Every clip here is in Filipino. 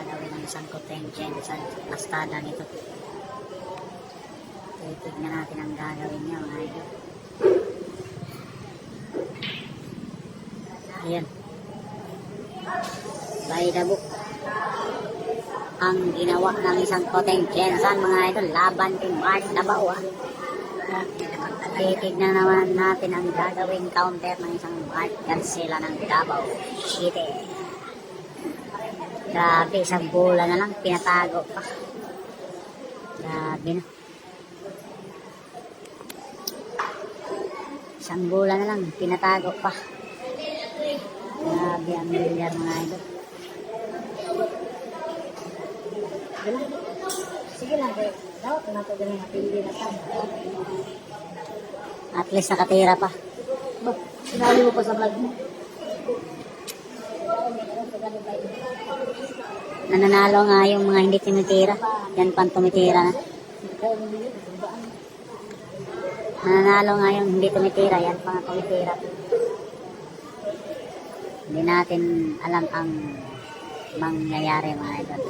gagawin ng isang contingent sa pastada nito. Titignan natin ang gagawin niya mga idol. Ayan. By the book. Ang ginawa ng isang contingent mga idol. Laban kay Mark Dabao. Titignan naman natin ang gagawin counter ng isang Mark Garcela ng Davao City. Grabe, isang bola na lang, pinatago pa. Grabe na. Isang bola na lang, pinatago pa. Grabe ang bilyar mga idol. Sige lang, dapat na ito ganun napili na tayo. At least nakatira pa. Sinali mo pa sa vlog mo. Nananalo nga yung mga hindi tumitira. Yan pang tumitira na. Nananalo nga yung hindi tumitira. Yan pang tumitira. Hindi natin alam ang mangyayari mga idol.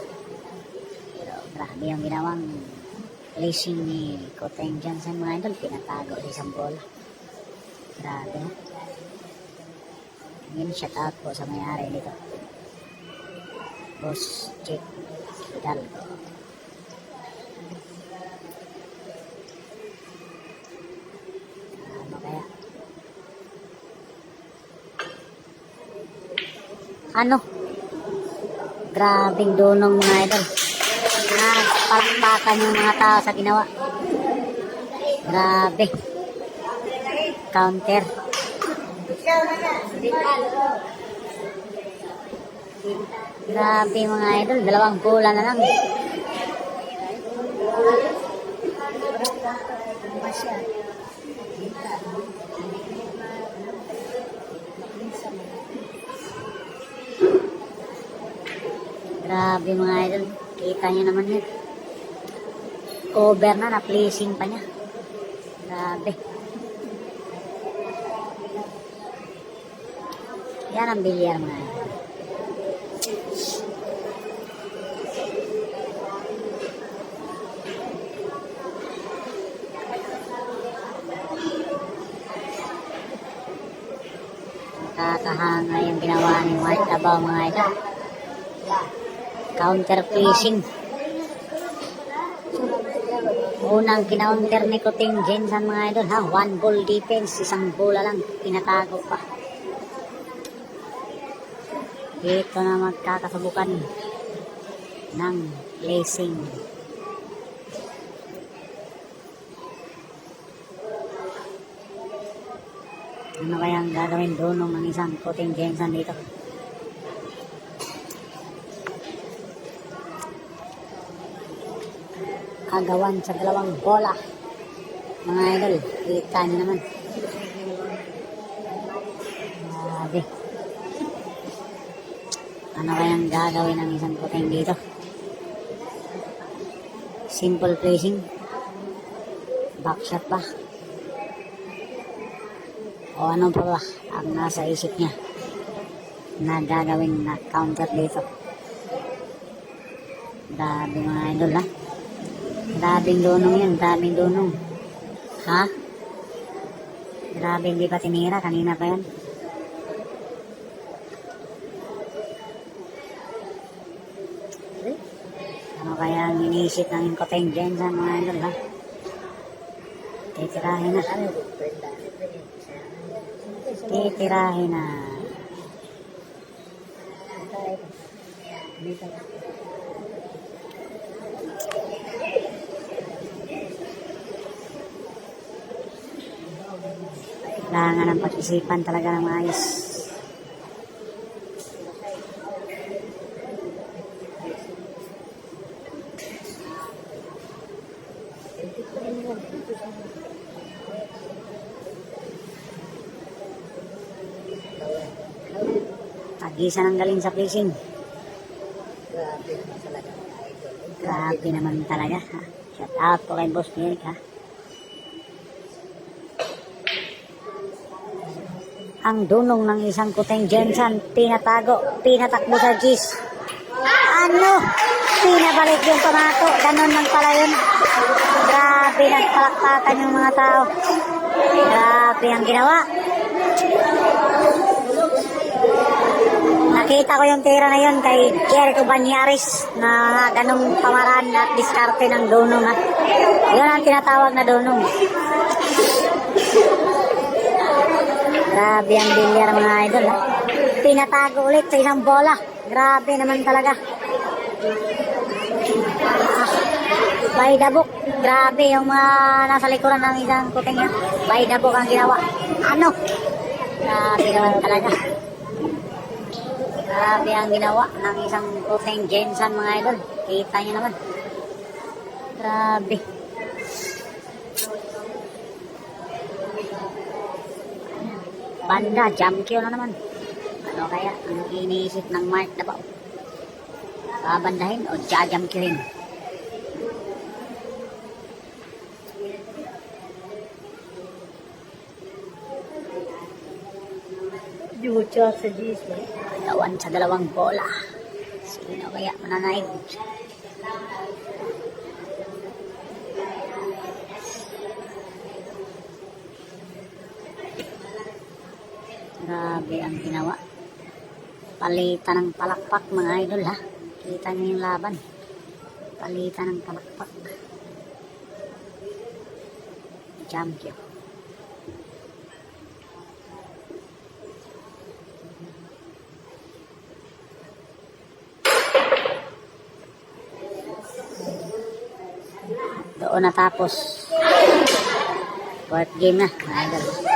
Pero grabe yung ginawang placing ni Koteng Johnson mga idol. Pinatago sa isang bola. Grabe na. Yun, shout out po sa may-ari dito. Boss Chick Hidalgo. Ano kaya? Ano? Grabing dunong mga idol. Palpakan yung mga tao sa ginawa. Grabe. Counter. Grabe mga idol, dalawang bola na lang. Grabe mga idol, kita nyo naman yun. Over na placing pa niya. Grabe. Yan ang bilyar mga idol. Nakakahanga yung ginawa ni Mark Dabao mga idol. Counter placing. Unang kinounter ni Koteng Johnson mga idol ha. One ball defense. Isang bola lang. Pinatago pa. Dito na magkakasubukan ng placing. Ano kaya ang gagawin dunong ng isang Koteng Johnson dito? Agawan sa dalawang bola. Mga idol, kita nyo naman. Grabe. Ano kaya ang gagawin ng isang Koteng dito? Simple placing. Backshot ba? O ano pa ba ang nasa isip niya na gagawin na counter dito? Grabe mga idol ha. Grabing dunong yan, grabing dunong. Ha? Grabe, hindi pa tinira, kanina pa yan. Ano kaya ang iniisip ng Koteng Johnson mga idol ha? Titirahin na. Titirahin na. Kailangan ng pag-isipan talaga ng maayos. Tag-isa ng galing sa placing. Grabe naman talaga. Ha? Shout out po kay Boss Nick ha. Ang dunong ng isang Koteng Johnson, pinatago, pinatakbo sa Gis. Ano? Babalik yung pamato. Ganon lang pala yun. Grabe, nagpalakpakan yung mga tao. Grabe ang ginawa. Nakita ko yung tira na yun kay Jericho Banyaris na ganong pamaraan at diskarte ng dunong. Ha? Yun ang tinatawag na dunong. Grabe ang bilyar mga idol. Ha? Pinatago ulit sa isang bola. Grabe naman talaga. By the book. Grabe yung mga nasa likuran ng isang kuting yan. By the book ang ginawa. Ano? Grabe naman talaga. Grabe ang ginawa ng isang kuting Jensen mga idol. Kita nyo naman. Grabe. Banda, jump kill na naman. Ano kaya ang iniisip ng Mark na ba? Babandahin o jump killin? Yucha sa Gisla. Lawan sa dalawang bola. Sino kaya mananaig? Grabe ang ginawa. Palitan ng palakpak mga idol ha. Kita niyo yung laban. Palitan ng palakpak. Champion. Doon natapos. Fourth game na mga idol.